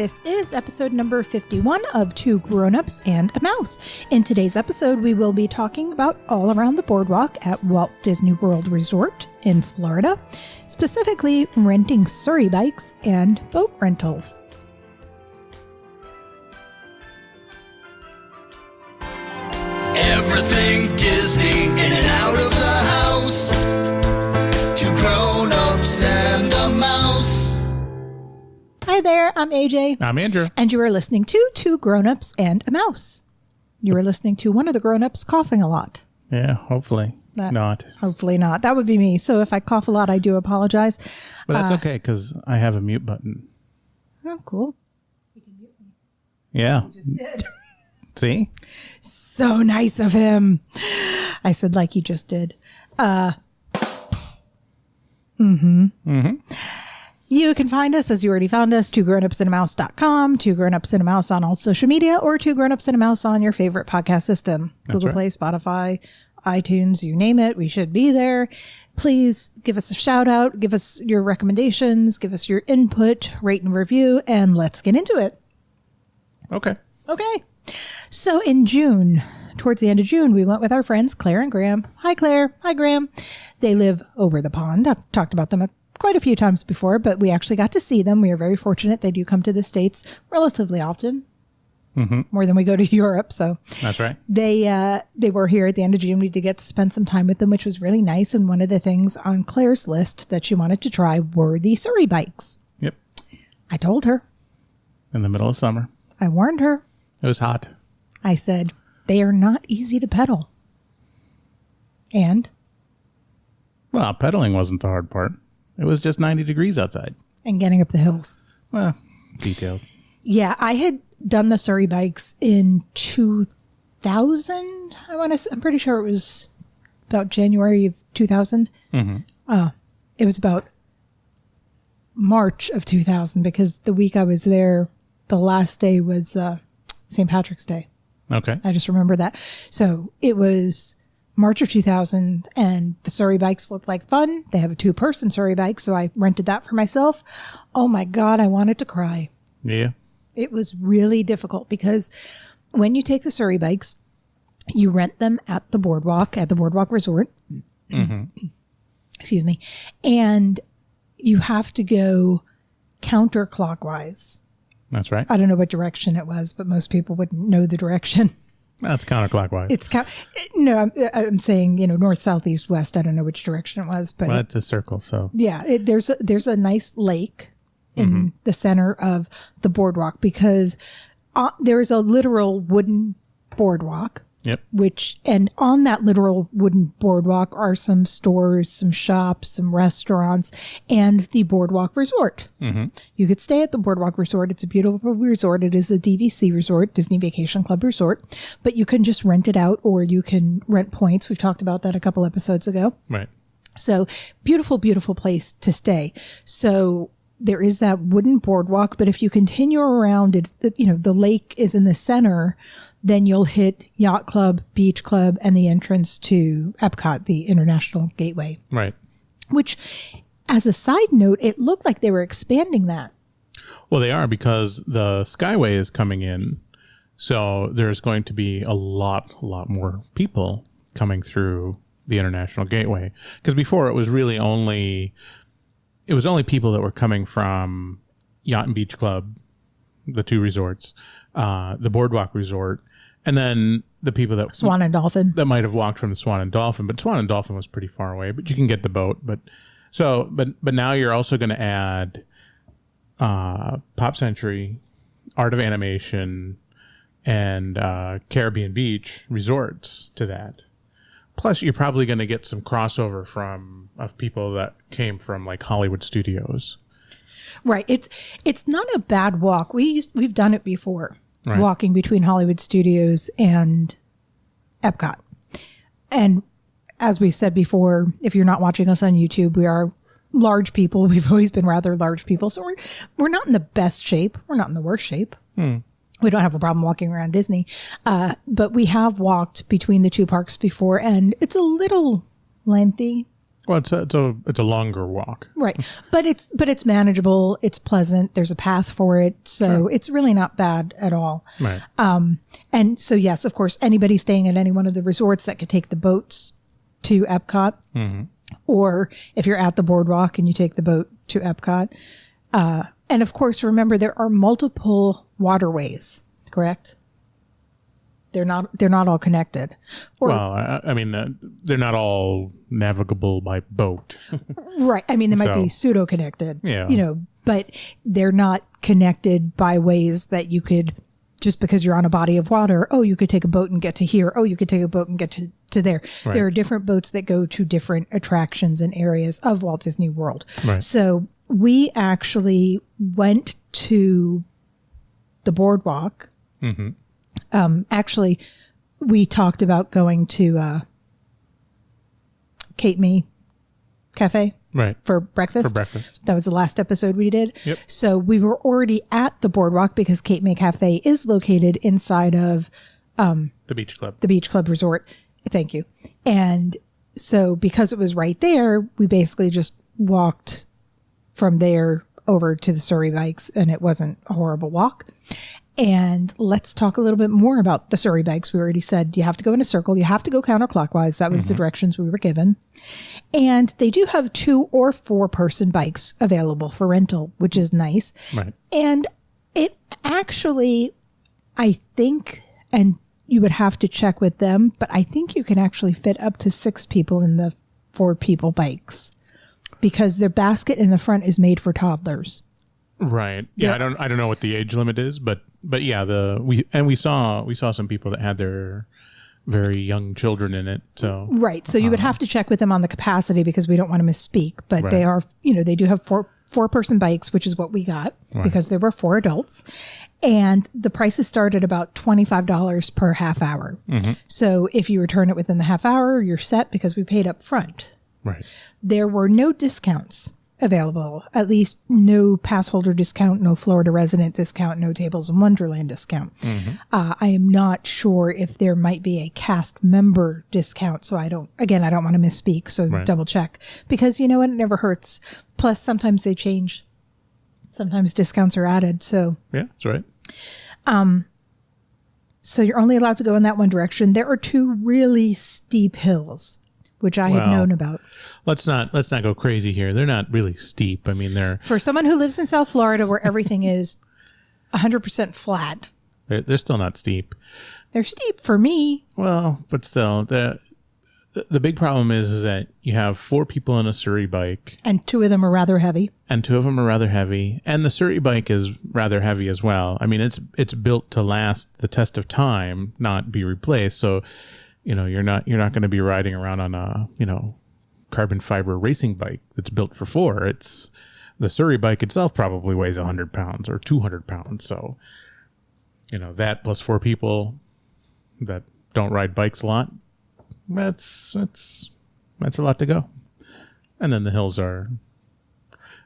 This is episode number 51 of Two Grown-Ups and a Mouse. In today's episode, we will be talking about all around the boardwalk at Walt Disney World Resort in Florida, specifically renting Surrey bikes and boat rentals. Everything Disney in and out of the house. Two grown-ups and a mouse. Hi there, I'm AJ. I'm Andrew. And you are listening to Two Grown-Ups and a Mouse. You are listening to one of the grown-ups coughing a lot. Yeah, hopefully not. Hopefully not. That would be me. So if I cough a lot, I do apologize. But that's okay, because I have a mute button. Oh, cool. You can mute me. Yeah. You just did. See? So nice of him. I said like you just did. You can find us, as you already found us, twogrownupsandamouse.com, Two Grown-Ups and a Mouse on all social media, or Two Grown-Ups and a Mouse on your favorite podcast system. That's Google right. Play, Spotify, iTunes, you name it. We should be there. Please give us a shout out, give us your recommendations, give us your input, rate and review, and let's get into it. Okay. Okay. So in June, towards the end of June, we went with our friends Claire and Graham. Hi, Claire. Hi, Graham. They live over the pond. I've talked about them quite a few times before, but we actually got to see them. We are very fortunate. They do come to the States relatively often, more than we go to Europe. So That's right. they were here at the end of June. We did get to spend some time with them, which was really nice. And one of the things on Claire's list that she wanted to try were the Surrey bikes. Yep. I told her. In the middle of summer. I warned her. It was hot. I said, they are not easy to pedal. And Pedaling wasn't the hard part. It was just 90 degrees outside. getting up the hills. Well, details. Yeah, I had done the Surrey bikes in 2000. I'm pretty sure it was about January of 2000. It was about March of 2000 because the week I was there, the last day was St. Patrick's Day. Okay. I just remember that. So it was March of 2000 and the Surrey bikes looked like fun. They have a 2-person Surrey bike, so I rented that for myself. Oh my God, I wanted to cry. Yeah. It was really difficult because when you take the Surrey bikes, you rent them at the boardwalk resort. Excuse me. And you have to go counterclockwise. That's right. I don't know what direction it was, but most people wouldn't know the direction. That's counterclockwise. No, I'm saying, north, south, east, west. I don't know which direction it was, but It's a circle, so. yeah, there's a nice lake in the center of the boardwalk because there is a literal wooden boardwalk. Yep. And on that literal wooden boardwalk are some stores, some shops, some restaurants, and the boardwalk resort. You could stay at the boardwalk resort. It's a beautiful resort. It is a DVC resort, Disney Vacation Club Resort, but you can just rent it out or you can rent points. We've talked about that a couple episodes ago. Right. So beautiful, beautiful place to stay. So there is that wooden boardwalk, but if you continue around it, the lake is in the center, then you'll hit Yacht Club, Beach Club, and the entrance to Epcot, the International Gateway. Right. Which, as a side note, it looked like they were expanding that. Well, they are because the Skyway is coming in. So there's going to be a lot more people coming through the International Gateway. Because before it was really only people that were coming from Yacht and Beach Club, the 2 resorts, the Boardwalk Resort, and then the people that Swan and Dolphin. that might have walked from the Swan and Dolphin, but Swan and Dolphin was pretty far away, but you can get the boat. But now you're also going to add Pop Century, Art of Animation, and Caribbean Beach resorts to that. Plus, you're probably going to get some crossover of people that came from like Hollywood Studios. Right. It's not a bad walk. We've done it before, right. Walking between Hollywood Studios and Epcot. And as we said before, if you're not watching us on YouTube, we are large people. We've always been rather large people. So we're not in the best shape. We're not in the worst shape. We don't have a problem walking around Disney. But we have walked between the 2 parks before, and it's a little lengthy. Well, it's a longer walk. Right. But it's manageable. It's pleasant. There's a path for it. So it's really not bad at all. Right. And so, yes, of course, anybody staying at any one of the resorts that could take the boats to Epcot, or if you're at the boardwalk and you take the boat to Epcot. And of course, remember, there are multiple waterways, correct? They're not all connected. Well, I mean, they're not all navigable by boat. Right. I mean, they might be pseudo connected, yeah. But they're not connected by ways that you could, just because you're on a body of water, you could take a boat and get to here. You could take a boat and get to there. Right. There are different boats that go to different attractions and areas of Walt Disney World. Right. So we actually went to the boardwalk. Mm-hmm. Actually, we talked about going to Kate Mee Cafe for breakfast. That was the last episode we did. Yep. So we were already at the boardwalk because Kate Mee Cafe is located inside of the Beach Club. The Beach Club Resort. Thank you. And so because it was right there, we basically just walked from there over to the Surrey bikes, and it wasn't a horrible walk. And let's talk a little bit more about the Surrey bikes. We already said you have to go in a circle. You have to go counterclockwise. That was the directions we were given. And they do have 2 or 4 person bikes available for rental, which is nice. Right. And it actually, I think, and you would have to check with them, but I think you can actually fit up to 6 people in the 4 people bikes because their basket in the front is made for toddlers. Right. Yeah. I don't know what the age limit is, but yeah, we saw some people that had their very young children in it. So right. So you would have to check with them on the capacity because we don't want to misspeak, but they are, they do have 4 person bikes, which is what we got because there were 4 adults, and the prices start at about $25 per half hour. Mm-hmm. So if you return it within the half hour, you're set because we paid up front. Right. There were no discounts available, at least no pass holder discount, no Florida resident discount, no Tables in Wonderland discount. Mm-hmm. I am not sure if there might be a cast member discount. So I don't want to misspeak. So double check, because it never hurts. Plus sometimes they change. Sometimes discounts are added. So yeah, that's right. So you're only allowed to go in that one direction. There are 2 really steep hills, which I had known about. Let's not go crazy here. They're not really steep. I mean, they're... For someone who lives in South Florida where everything is 100% flat. They're still not steep. They're steep for me. Well, but still, the big problem is that you have 4 people on a Surrey bike. And 2 of them are rather heavy. And the Surrey bike is rather heavy as well. I mean, it's built to last the test of time, not be replaced. So... you're not going to be riding around on a, carbon fiber racing bike that's built for 4. It's the Surrey bike itself probably weighs 100 pounds or 200 pounds. So, that plus 4 people that don't ride bikes a lot, that's a lot to go. And then the hills are,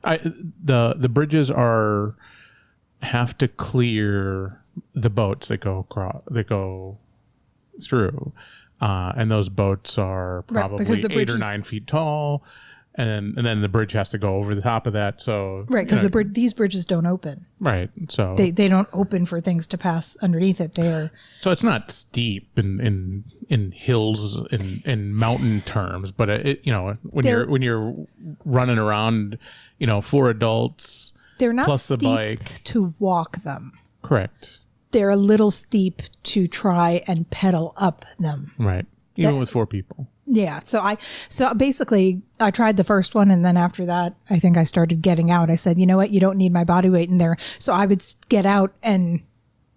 the bridges have to clear the boats that go through. And those boats are probably 8 or 9 feet tall, and then the bridge has to go over the top of that. So because these bridges don't open. Right. So they don't open for things to pass underneath it. So it's not steep in hills in mountain terms, but when you're running around, 4 adults, they're not plus steep the bike to walk them. Correct. They're a little steep to try and pedal up them. Right. Even with 4 people. Yeah. So basically I tried the first one, and then after that, I think I started getting out. I said, you know what? You don't need my body weight in there. So I would get out, and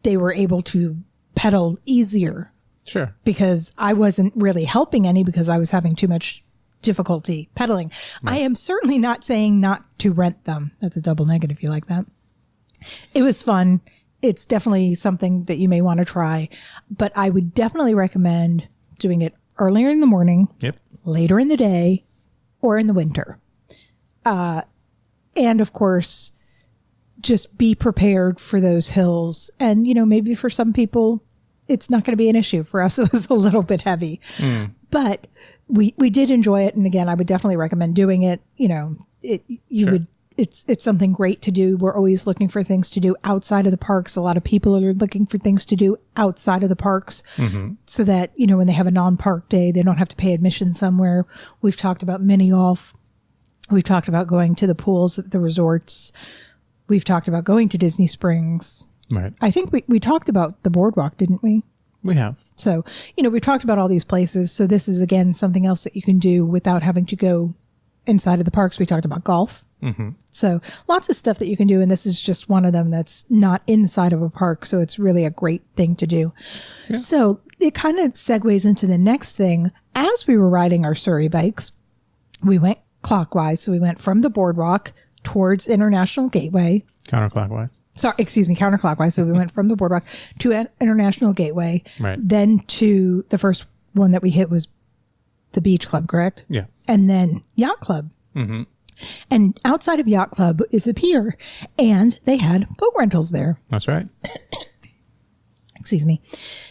they were able to pedal easier. Sure. Because I wasn't really helping any because I was having too much difficulty pedaling. Right. I am certainly not saying not to rent them. That's a double negative. You like that? It was fun. It's definitely something that you may want to try, but I would definitely recommend doing it earlier in the morning, later in the day, or in the winter. And of course, just be prepared for those hills. And, maybe for some people, it's not going to be an issue. For us, it was a little bit heavy. But we did enjoy it. And again, I would definitely recommend doing it. It's something great to do. We're always looking for things to do outside of the parks. A lot of people are looking for things to do outside of the parks so that, when they have a non-park day, they don't have to pay admission somewhere. We've talked about mini golf. We've talked about going to the pools at the resorts. We've talked about going to Disney Springs. Right. I think we talked about the boardwalk, didn't we? We have. So, we've talked about all these places. So this is, again, something else that you can do without having to go inside of the parks. We talked about golf. So lots of stuff that you can do. And this is just one of them that's not inside of a park. So it's really a great thing to do. Yeah. So it kind of segues into the next thing. As we were riding our Surrey bikes, we went clockwise. So we went from the boardwalk towards International Gateway. Counterclockwise. Counterclockwise. So we went from the boardwalk to International Gateway. Right. Then to the first one that we hit was the Beach Club, correct? Yeah. And then Yacht Club. And outside of Yacht Club is a pier, and they had boat rentals there. That's right. Excuse me.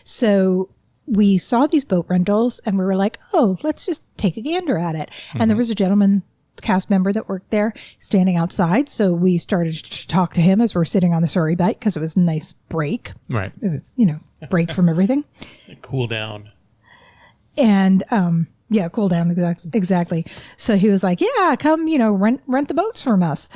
So we saw these boat rentals, and we were like, oh, let's just take a gander at it. And there was a gentleman, cast member that worked there, standing outside. So we started to talk to him as we're sitting on the Surrey bike because it was a nice break. Right. It was, break from everything. Cool down. And, yeah, cool down. Exactly. So he was like, yeah, come, rent the boats from us.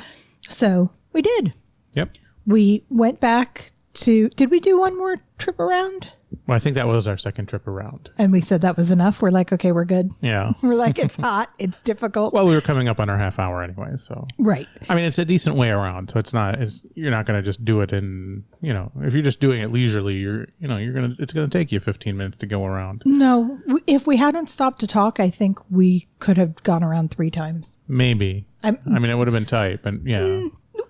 So we did. Yep. We went back did we do one more trip around? Well, I think that was our second trip around. And we said that was enough. We're like, okay, we're good. Yeah. We're like, it's hot. It's difficult. Well, we were coming up on our half hour anyway, so. Right. I mean, it's a decent way around, so you're not going to just do it in, if you're just doing it leisurely, it's going to take you 15 minutes to go around. No, if we hadn't stopped to talk, I think we could have gone around 3 times. Maybe. I mean, it would have been tight, but yeah.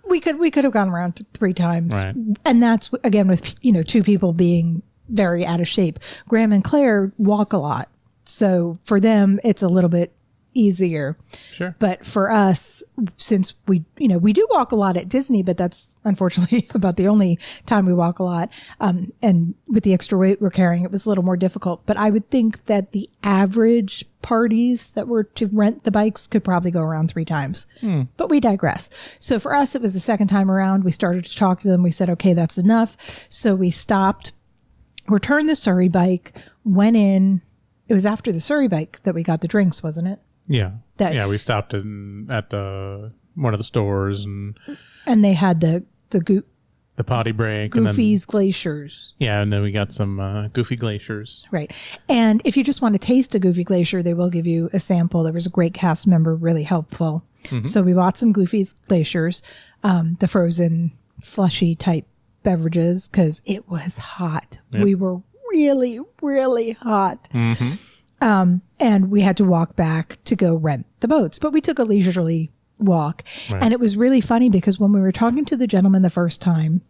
We could have gone around 3 times. Right. And that's, again, with, 2 people being very out of shape. Graham and Claire walk a lot. So for them, it's a little bit easier. Sure. But for us, since we do walk a lot at Disney, but that's unfortunately about the only time we walk a lot. And with the extra weight we're carrying, it was a little more difficult. But I would think that the average parties that were to rent the bikes could probably go around 3 times. But we digress. So for us, it was the second time around. We started to talk to them. We said, okay, that's enough. So we stopped, returned the Surrey bike, went in. It was after the Surrey bike that we got the drinks, wasn't it? Yeah. We stopped at one of the stores and they had the potty break. Goofy's Glaciers. Yeah, and then we got some Goofy Glaciers. Right. And if you just want to taste a Goofy Glacier, they will give you a sample. There was a great cast member, really helpful. So we bought some Goofy's Glaciers, the frozen slushy type beverages, because it was hot. Yep. We were really, really hot. And we had to walk back to go rent the boats, but we took a leisurely walk. Right. And it was really funny because when we were talking to the gentleman the first time,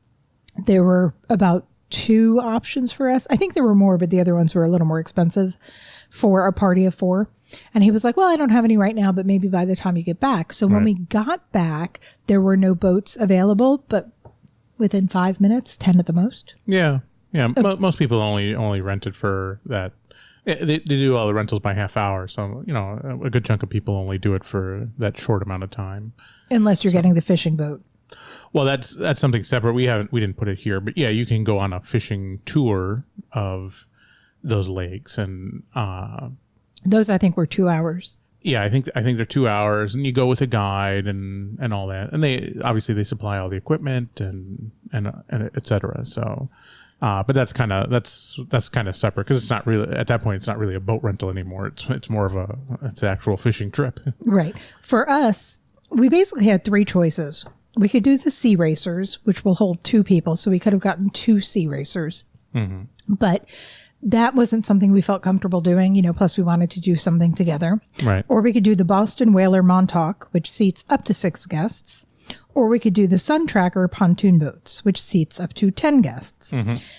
there were about 2 options for us. I think there were more, but the other ones were a little more expensive for a party of 4. And he was like, well, I don't have any right now, but maybe by the time you get back. So when we got back, there were no boats available, but within 5 minutes, 10 at the most. Yeah. Yeah. Most people only rented for that. They do all the rentals by half hour. So, a good chunk of people only do it for that short amount of time. Unless you're getting the fishing boat. Well, that's something separate. We didn't put it here, but yeah, you can go on a fishing tour of those lakes, and those I think were 2 hours. Yeah, I think they're 2 hours, and you go with a guide and all that, and they supply all the equipment and et cetera. So, but that's kind of separate because it's not really at that point. It's not really a boat rental anymore. It's more of it's an actual fishing trip. Right. For us, we basically had 3 choices. We could do the Sea Racers, which will hold 2 people, so we could have gotten 2 Sea Racers, but that wasn't something we felt comfortable doing, plus we wanted to do something together. Right. Or we could do the Boston Whaler Montauk, which seats up to 6 guests. Or we could do the Sun Tracker pontoon boats, which seats up to 10 guests.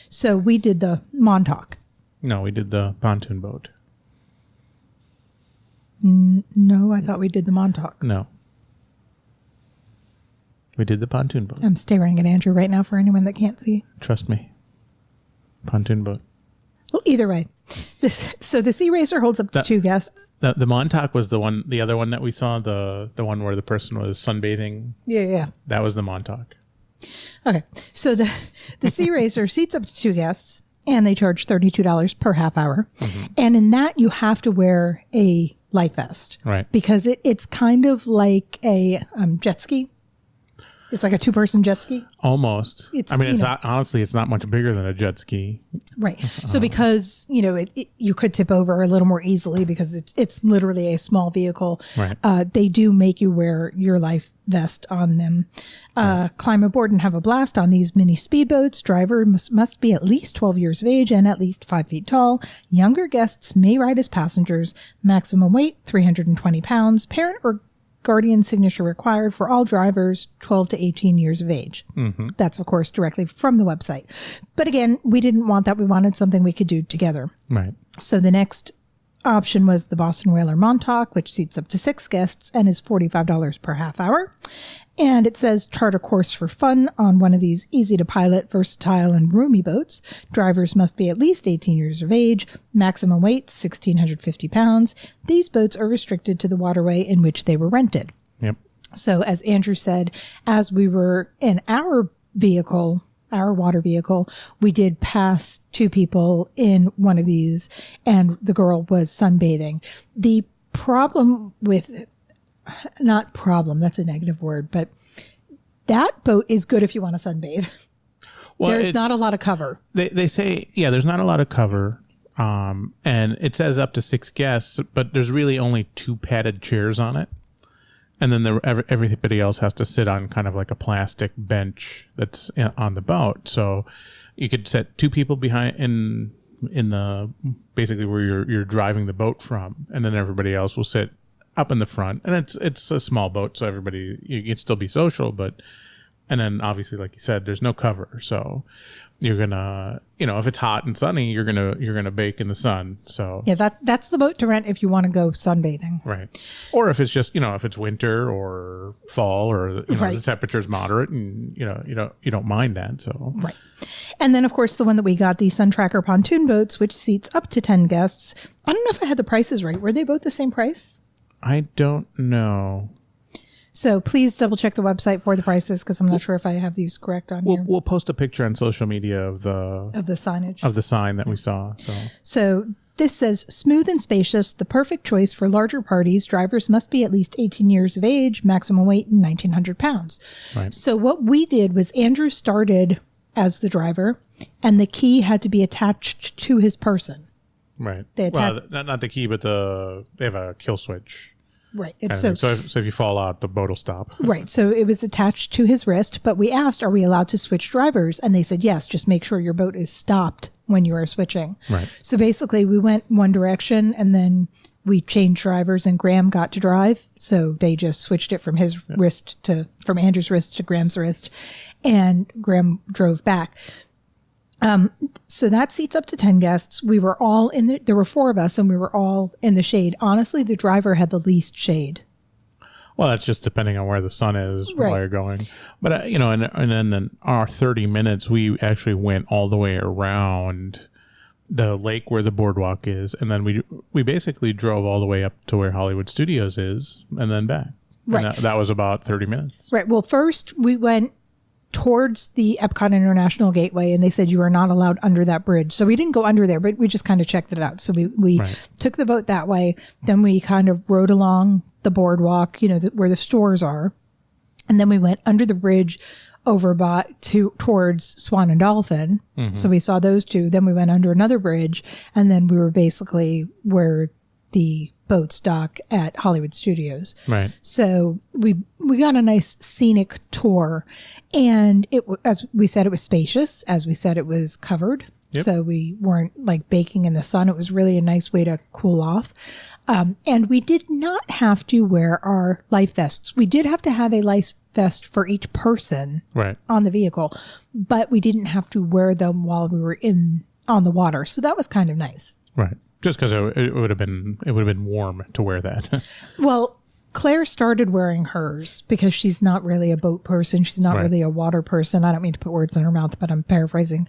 So we did the Montauk. No, we did the pontoon boat. No, I thought we did the Montauk. No. We did the pontoon boat. I'm staring at Andrew right now for anyone that can't see. Trust me. Pontoon boat. Well, either way. So the Sea Racer holds up to 2 guests. The Montauk was the other one that we saw, the one where the person was sunbathing. Yeah. That was the Montauk. Okay. So the Sea Racer seats up to 2 guests, and they charge $32 per half hour. Mm-hmm. And in that, you have to wear a life vest. Right. Because it's kind of like a jet ski. It's like a 2-person jet ski. Almost. It's not, honestly, it's not much bigger than a jet ski. Right. So because, you could tip over a little more easily because it's literally a small vehicle. Right. They do make you wear your life vest on them. Climb aboard and have a blast on these mini speedboats. Driver must be at least 12 years of age and at least 5 feet tall. Younger guests may ride as passengers. Maximum weight, 320 pounds. Parent or guardian signature required for all drivers 12 to 18 years of age. Mm-hmm. That's, of course, directly from the website. But again, we didn't want that. We wanted something we could do together. Right. So the next option was the Boston Whaler Montauk, which seats up to 6 guests and is $45 per half hour. And it says chart a course for fun on one of these easy to pilot, versatile, and roomy boats. Drivers must be at least 18 years of age. Maximum weight, 1,650 pounds. These boats are restricted to the waterway in which they were rented. Yep. So as Andrew said, as we were in our vehicle, our water vehicle, we did pass 2 people in one of these, and the girl was sunbathing. The problem with not problem, that's a negative word, but that boat is good if you want to sunbathe. Well, there's not a lot of cover. They say, there's not a lot of cover. And it says up to 6 guests, but there's really only 2 padded chairs on it. And then everybody else has to sit on kind of like a plastic bench that's on the boat. So you could set 2 people behind in the basically where you're driving the boat from, and then everybody else will sit up in the front. And it's a small boat, so you can still be social, and then obviously, like you said, there's no cover, so you're gonna, if it's hot and sunny, you're gonna bake in the sun. So yeah, that's the boat to rent if you want to go sunbathing, right? Or if it's just if it's winter or fall or the temperature's moderate and you don't mind that. So right. And then of course the one that we got, the Sun Tracker pontoon boats, which seats up to 10 guests. I don't know if I had the prices right. Were they both the same price? I don't know. So please double check the website for the prices, because I'm not sure if I have these correct on here. We'll post a picture on social media of the signage of the sign that we saw. So this says smooth and spacious, the perfect choice for larger parties. Drivers must be at least 18 years of age, maximum weight 1,900 pounds. Right. So what we did was Andrew started as the driver, and the key had to be attached to his person. Right. Not the key, but they have a kill switch. Right. So if you fall out, the boat will stop. Right. So it was attached to his wrist, but we asked, are we allowed to switch drivers? And they said, yes, just make sure your boat is stopped when you are switching. Right. So basically we went one direction and then we changed drivers and Graham got to drive. So they just switched it from his wrist from Andrew's wrist to Graham's wrist, and Graham drove back. So that seats up to 10 guests. We were all there were 4 of us and we were all in the shade. Honestly, the driver had the least shade. Well, that's just depending on where the sun is while you're going. But, and then in our 30 minutes, we actually went all the way around the lake where the boardwalk is. And then we basically drove all the way up to where Hollywood Studios is and then back. Right. And that was about 30 minutes. Right. Well, first we went towards the Epcot International Gateway, and they said you are not allowed under that bridge. So we didn't go under there, but we just kind of checked it out. So we took the boat that way. Then we kind of rode along the boardwalk, where the stores are. And then we went under the bridge over towards Swan and Dolphin. Mm-hmm. So we saw those 2. Then we went under another bridge, and then we were basically where the boats dock at Hollywood Studios. Right. So we got a nice scenic tour, and as we said, it was spacious. As we said, it was covered. Yep. So we weren't like baking in the sun. It was really a nice way to cool off. And we did not have to wear our life vests. We did have to have a life vest for each person on the vehicle, but we didn't have to wear them while we were on the water. So that was kind of nice. Right. Just because it would have been warm to wear that. Well, Claire started wearing hers because she's not really a boat person. She's not really a water person. I don't mean to put words in her mouth, but I'm paraphrasing.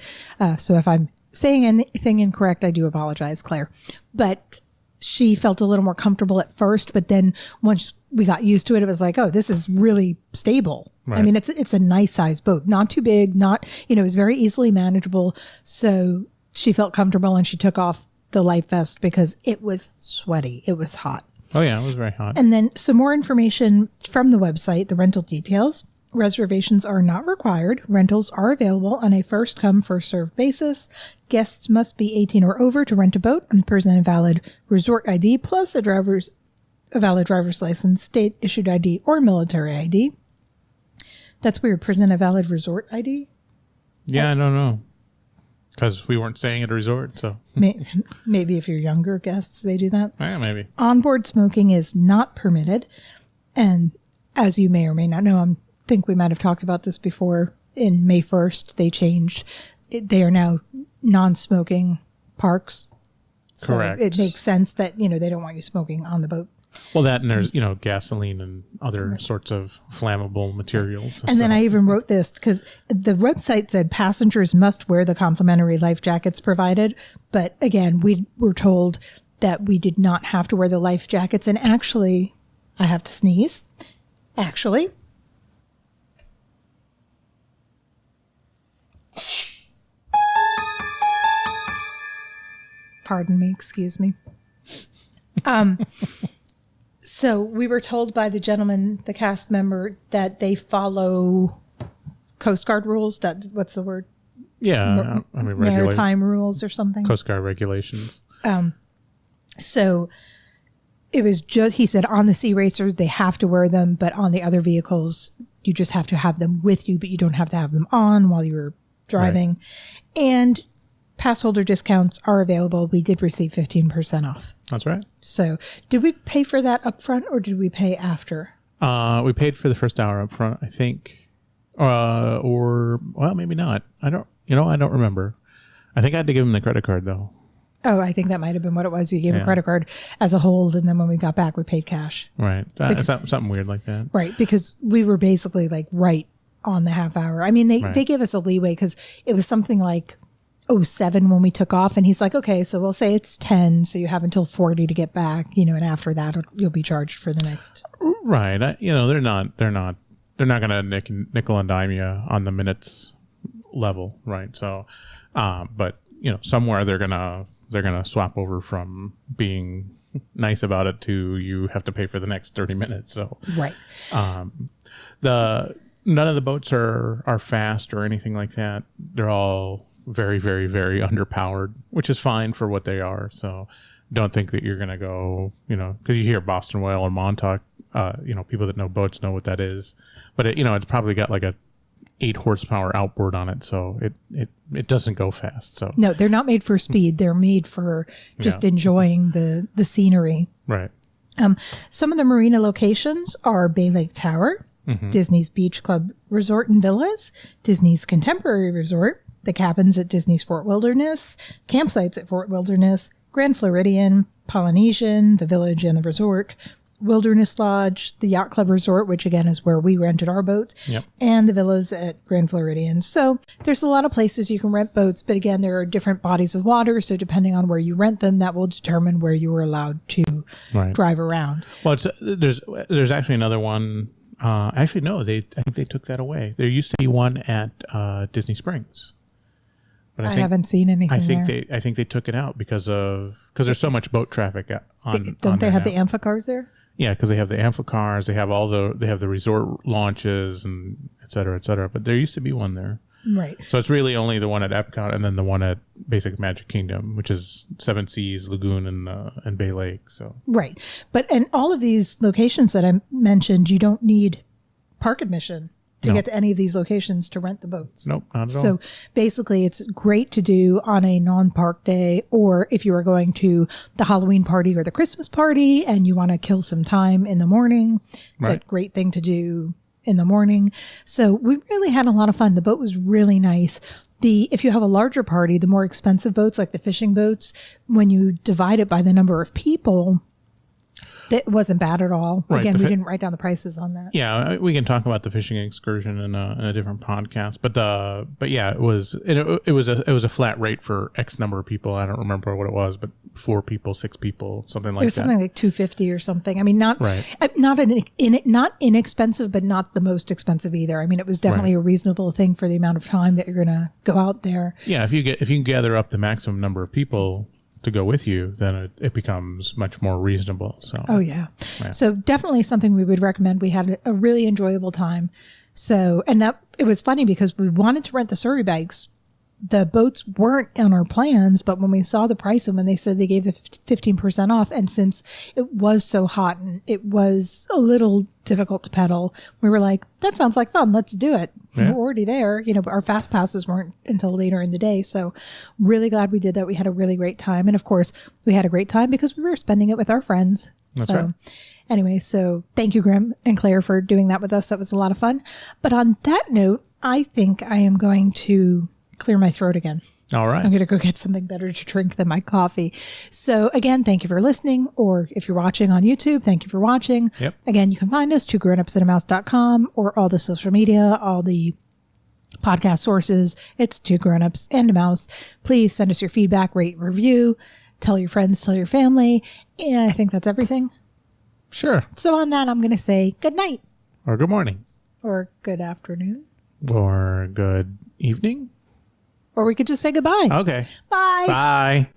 So if I'm saying anything incorrect, I do apologize, Claire. But she felt a little more comfortable at first, but then once we got used to it, it was like, oh, this is really stable. Right. I mean, it's a nice size boat, not too big, not, it was very easily manageable. So she felt comfortable and she took off the life vest because it was sweaty. It was hot. Oh, yeah, it was very hot. And then some more information from the website, the rental details. Reservations are not required. Rentals are available on a first-come, first-served basis. Guests must be 18 or over to rent a boat and present a valid resort ID plus a valid driver's license, state-issued ID, or military ID. That's weird. Present a valid resort ID? Yeah, I don't know. Because we weren't staying at a resort, so. Maybe if you're younger guests, they do that. Yeah, maybe. Onboard smoking is not permitted. And as you may or may not know, I think we might have talked about this before. In May 1st, they changed. They are now non-smoking parks. So Correct. it makes sense that, they don't want you smoking on the boat. Well, that and there's, gasoline and other sorts of flammable materials. And then I even wrote this because the website said passengers must wear the complimentary life jackets provided. But again, we were told that we did not have to wear the life jackets. And actually, I have to sneeze. Actually. Pardon me, excuse me. So we were told by the gentleman, the cast member, that they follow Coast Guard rules. What's the word? Yeah, Maritime rules or something. Coast Guard regulations. So it was just, he said on the Sea Racers, they have to wear them, but on the other vehicles, you just have to have them with you, but you don't have to have them on while you're driving. Right. And pass holder discounts are available. We did receive 15% off. That's right. So did we pay for that up front or did we pay after? We paid for the first hour up front, I think. Or maybe not. I don't remember. I think I had to give them the credit card though. Oh, I think that might have been what it was. You gave a credit card as a hold, and then when we got back, we paid cash. Right. Something weird like that. Right, because we were basically like right on the half hour. I mean, they gave us a leeway because it was something like 07 when we took off, and he's like, okay, so we'll say it's 10, so you have until 40 to get back, and after that you'll be charged for the next. Right. They're not going to nickel and dime you on the minutes level, right? So, but somewhere they're gonna swap over from being nice about it to you have to pay for the next 30 minutes. So right. None of the boats are fast or anything like that. They're all very, very, very underpowered, which is fine for what they are. So don't think that you're gonna go, because you hear Boston Whale or Montauk, people that know boats know what that is. But it's probably got like a 8 horsepower outboard on it, so it doesn't go fast. So no, they're not made for speed. They're made for just enjoying the scenery. Right. Some of the marina locations are Bay Lake Tower, Disney's Beach Club Resort and Villas, Disney's Contemporary Resort, the cabins at Disney's Fort Wilderness, campsites at Fort Wilderness, Grand Floridian, Polynesian, the Village and the Resort, Wilderness Lodge, the Yacht Club Resort, which again is where we rented our boats, and the villas at Grand Floridian. So there's a lot of places you can rent boats, but again, there are different bodies of water. So depending on where you rent them, that will determine where you are allowed to drive around. Well, there's actually another one. Actually, no, I think they took that away. There used to be one at Disney Springs. But I haven't seen anything. I think they took it out because there's so much boat traffic on. Don't they have the amphicars there? Yeah, because they have the amphicars, they have the resort launches and et cetera, et cetera. But there used to be one there. Right. So it's really only the one at Epcot and then the one at Basic Magic Kingdom, which is Seven Seas, Lagoon, and Bay Lake. So right. But and all of these locations that I mentioned, you don't need park admission to get to any of these locations to rent the boats. Nope, not at all. So basically it's great to do on a non-park day, or if you are going to the Halloween party or the Christmas party and you want to kill some time in the morning, that great thing to do in the morning. So we really had a lot of fun. The boat was really nice. If you have a larger party, the more expensive boats like the fishing boats, when you divide it by the number of people, That wasn't bad at all. Right, Again, we didn't write down the prices on that. Yeah, we can talk about the fishing excursion in a different podcast. But yeah, it was a flat rate for X number of people. I don't remember what it was, but 4 people, 6 people, something like that. It was something like $250 or something. I mean, not right. not inexpensive, but not the most expensive either. I mean, it was definitely a reasonable thing for the amount of time that you're going to go out there. Yeah, if you can gather up the maximum number of people to go with you, then it becomes much more reasonable. So yeah. So definitely something we would recommend. We had a really enjoyable time. So, and that it was funny because we wanted to rent the Surrey bikes. The boats weren't on our plans, but when we saw the price and when they said they gave it 15% off, and since it was so hot and it was a little difficult to pedal, we were like, that sounds like fun. Let's do it. Yeah. We're already there. But our fast passes weren't until later in the day. So really glad we did that. We had a really great time. And of course, we had a great time because we were spending it with our friends. That's right. Anyway, so thank you, Grim and Claire, for doing that with us. That was a lot of fun. But on that note, I think I am going to clear my throat again. All right. I'm going to go get something better to drink than my coffee. So again, thank you for listening. Or if you're watching on YouTube, thank you for watching. Yep. Again, you can find us twogrownupsandamouse.com or all the social media, all the podcast sources. It's Two Grownups and a Mouse. Please send us your feedback, rate, review, tell your friends, tell your family. And I think that's everything. Sure. So on that, I'm going to say good night. Or good morning. Or good afternoon. Or good evening. Or we could just say goodbye. Okay. Bye. Bye.